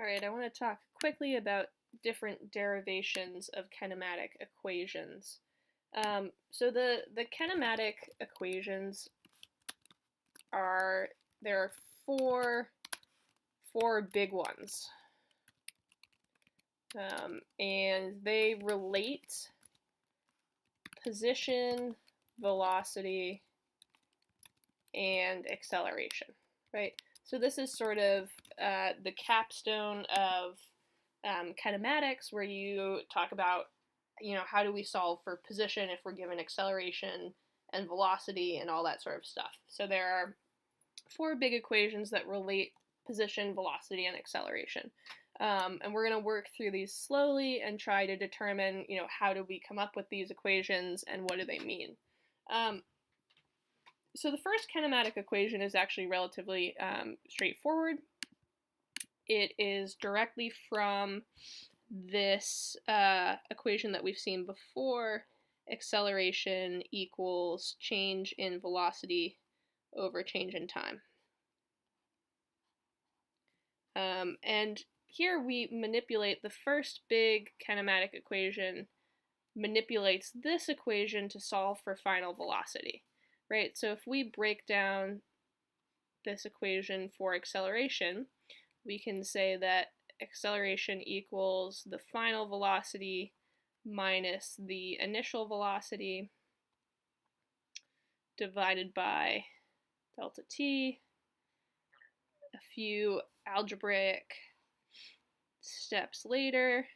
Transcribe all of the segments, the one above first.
All right, I want to talk quickly about different derivations of kinematic equations. So the kinematic equations there are four big ones, and they relate position, velocity, and acceleration, right? So this is sort of the capstone of kinematics, where you talk about, how do we solve for position if we're given acceleration and velocity and all that sort of stuff. So there are four big equations that relate position, velocity, and acceleration. And we're going to work through these slowly and try to determine, how do we come up with these equations and what do they mean. So the first kinematic equation is actually relatively straightforward. It is directly from this equation that we've seen before: acceleration equals change in velocity over change in time. And here we manipulate the first big kinematic equation, manipulates this equation to solve for final velocity, right? So if we break down this equation for acceleration, we can say that acceleration equals the final velocity minus the initial velocity divided by delta t. A few algebraic steps later,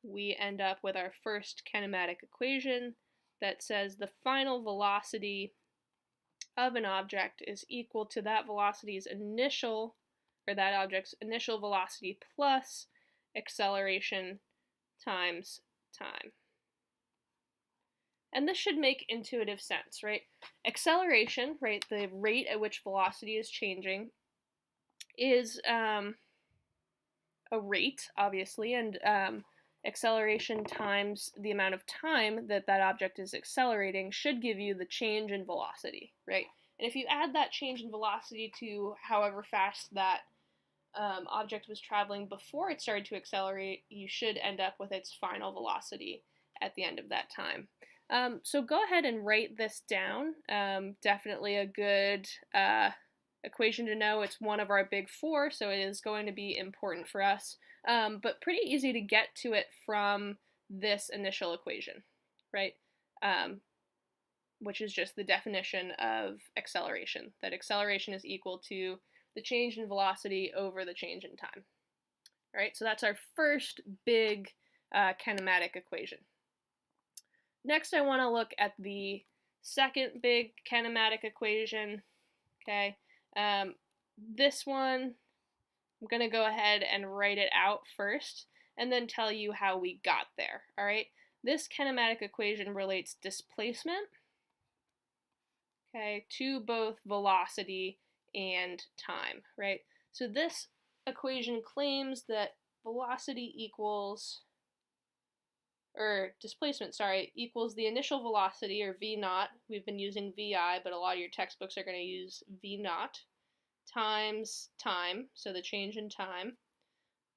we end up with our first kinematic equation that says the final velocity of an object is equal to that velocity's initial, or that object's initial velocity plus acceleration times time. And this should make intuitive sense, right? Acceleration, right, the rate at which velocity is changing, is a rate, obviously, and acceleration times the amount of time that that object is accelerating should give you the change in velocity, right? And if you add that change in velocity to however fast that object was traveling before it started to accelerate, you should end up with its final velocity at the end of that time. So go ahead and write this down. Definitely a good equation to know. It's one of our big four, so it is going to be important for us, but pretty easy to get to it from this initial equation, right? Which is just the definition of acceleration, that acceleration is equal to the change in velocity over the change in time. All right, so that's our first big kinematic equation. Next, I want to look at the second big kinematic equation. Okay, this one, I'm going to go ahead and write it out first and then tell you how we got there. All right, this kinematic equation relates displacement, okay, to both velocity and time, right? So this equation claims that velocity equals, or displacement, sorry, equals the initial velocity, or v naught. We've been using vi, but a lot of your textbooks are going to use v naught, times time, so the change in time,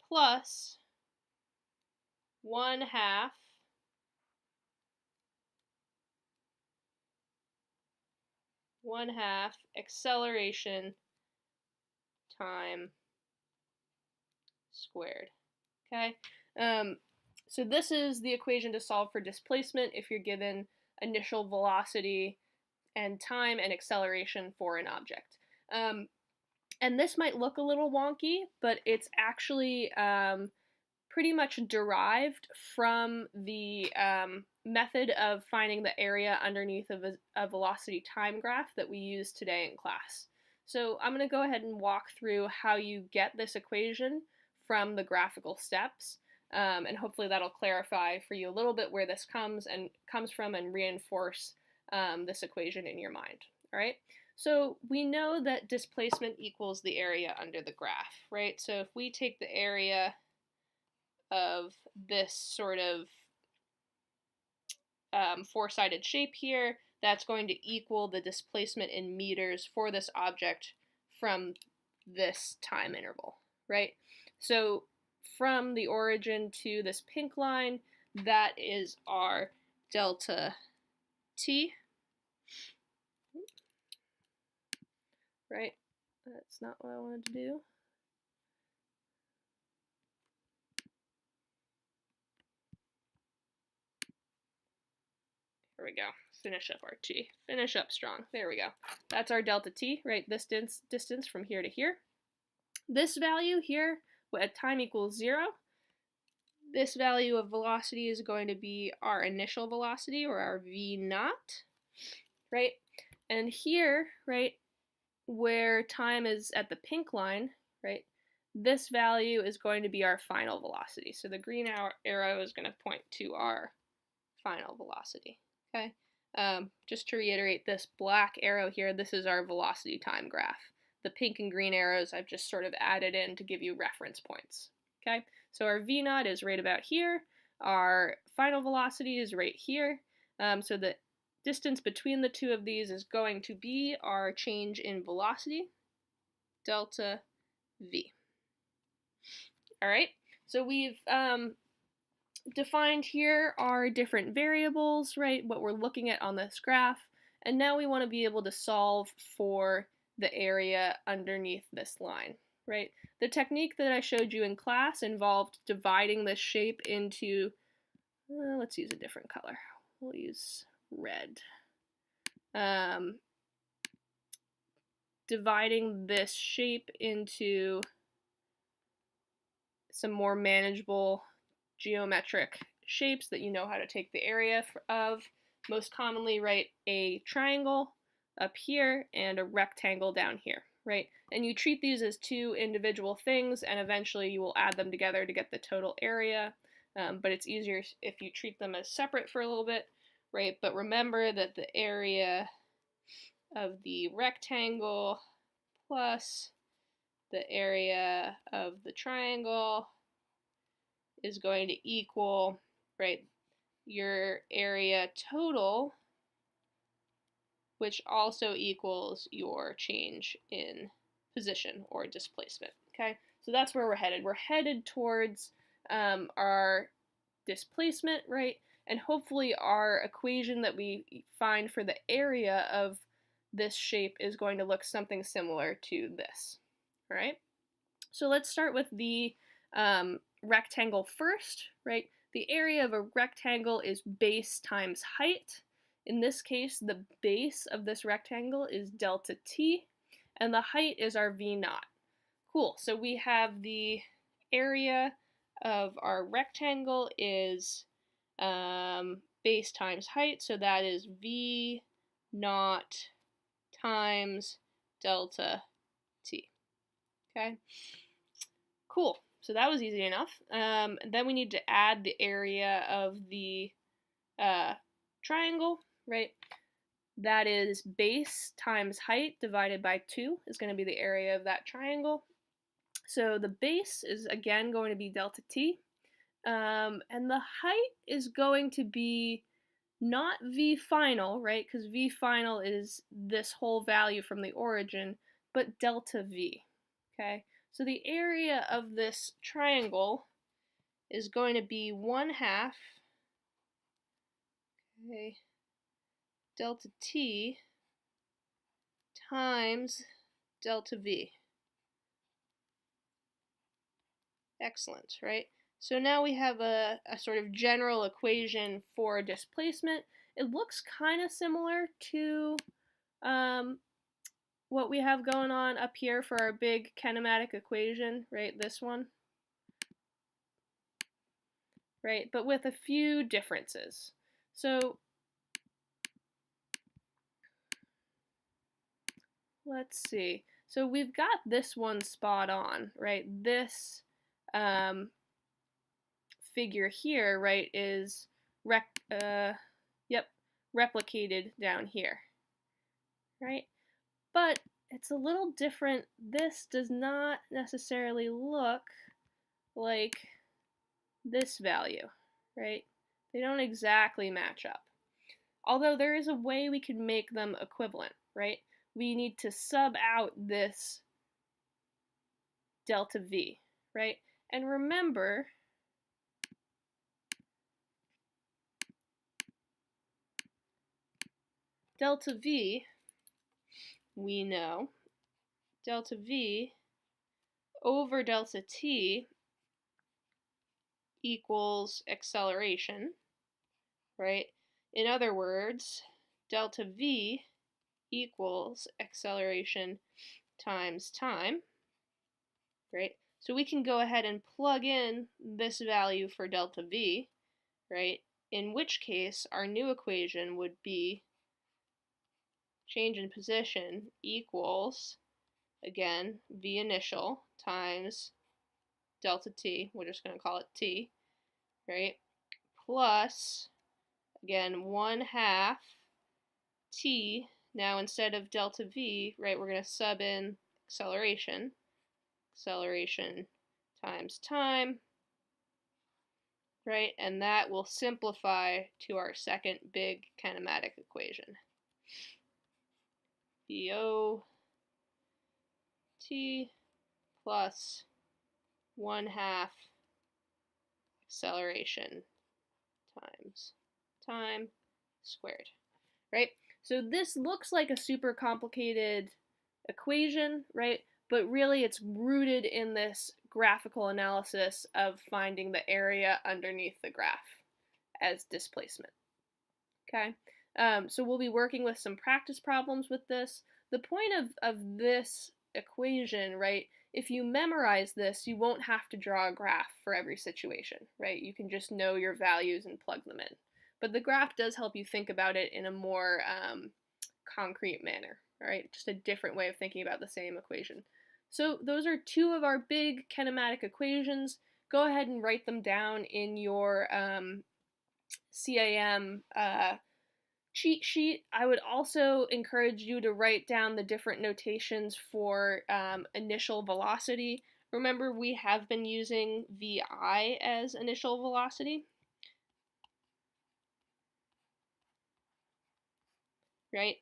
plus 1/2 acceleration time squared. Okay, so this is the equation to solve for displacement if you're given initial velocity and time and acceleration for an object. And this might look a little wonky, but it's actually pretty much derived from the method of finding the area underneath of a velocity time graph that we use today in class. So I'm going to go ahead and walk through how you get this equation from the graphical steps, and hopefully that'll clarify for you a little bit where this comes from and reinforce this equation in your mind. All right. So we know that displacement equals the area under the graph, right? So if we take the area of this sort of four-sided shape here, that's going to equal the displacement in meters for this object from this time interval, right? So from the origin to this pink line, that is our delta t, right? That's not what I wanted to do. There we go. Finish up our t. Finish up strong. There we go. That's our delta t, right? This distance from here to here. This value here, at time equals 0, this value of velocity is going to be our initial velocity, or our v naught, right? And here, right, where time is at the pink line, right, this value is going to be our final velocity. So the green arrow is going to point to our final velocity, okay? Just to reiterate, this black arrow here, this is our velocity time graph. The pink and green arrows I've just sort of added in to give you reference points, okay? So our v naught is right about here. Our final velocity is right here. So the distance between the two of these is going to be our change in velocity, delta v. All right, so we've defined here our different variables, right, what we're looking at on this graph, and now we want to be able to solve for the area underneath this line, right? The technique that I showed you in class involved dividing this shape into, let's use a different color. We'll use red. Dividing this shape into some more manageable geometric shapes that you know how to take the area of. Most commonly, right, a triangle up here and a rectangle down here, right? And you treat these as two individual things, and eventually you will add them together to get the total area, but it's easier if you treat them as separate for a little bit, right? But remember that the area of the rectangle plus the area of the triangle is going to equal, right, your area total, which also equals your change in position or displacement, okay? So that's where we're headed. We're headed towards our displacement, right? And hopefully our equation that we find for the area of this shape is going to look something similar to this, all right? So let's start with the rectangle first, right? The area of a rectangle is base times height. In this case, the base of this rectangle is delta t, and the height is our v naught. Cool, so we have the area of our rectangle is base times height, so that is v naught times delta t, okay? Cool, so that was easy enough. Then we need to add the area of the triangle, right? That is base times height divided by 2 is going to be the area of that triangle. So the base is again going to be delta t, and the height is going to be not v final, right? Because v final is this whole value from the origin, but delta v, okay? So the area of this triangle is going to be 1/2, okay, delta t times delta v. Excellent, right? So now we have a sort of general equation for displacement. It looks kind of similar to what we have going on up here for our big kinematic equation, right? This one, right? But with a few differences. So let's see. So we've got this one spot on, right? This figure here, right, is replicated down here, right? But it's a little different. This does not necessarily look like this value, right? They don't exactly match up. Although there is a way we can make them equivalent, right? We need to sub out this delta V, right? And remember, delta V, we know, delta V over delta T equals acceleration, right? In other words, delta V equals acceleration times time, right? So we can go ahead and plug in this value for delta V, right? In which case, our new equation would be change in position equals, again, V initial times delta T, we're just going to call it T, right? Plus, again, 1/2 T. Now instead of delta V, right, we're going to sub in acceleration. Acceleration times time, right? And that will simplify to our second big kinematic equation. VO T plus 1/2 acceleration times time squared, right? So this looks like a super complicated equation, right? But really it's rooted in this graphical analysis of finding the area underneath the graph as displacement, okay? So we'll be working with some practice problems with this. The point of this equation, right, if you memorize this, you won't have to draw a graph for every situation, right? You can just know your values and plug them in. But the graph does help you think about it in a more concrete manner, all right? Just a different way of thinking about the same equation. So those are two of our big kinematic equations. Go ahead and write them down in your CAM cheat sheet. I would also encourage you to write down the different notations for initial velocity. Remember, we have been using VI as initial velocity, right?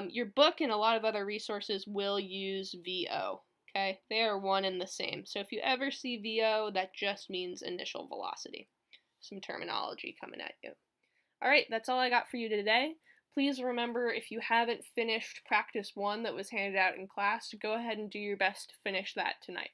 Your book and a lot of other resources will use VO, okay? They are one and the same. So if you ever see VO, that just means initial velocity. Some terminology coming at you. All right, that's all I got for you today. Please remember, if you haven't finished practice 1 that was handed out in class, go ahead and do your best to finish that tonight.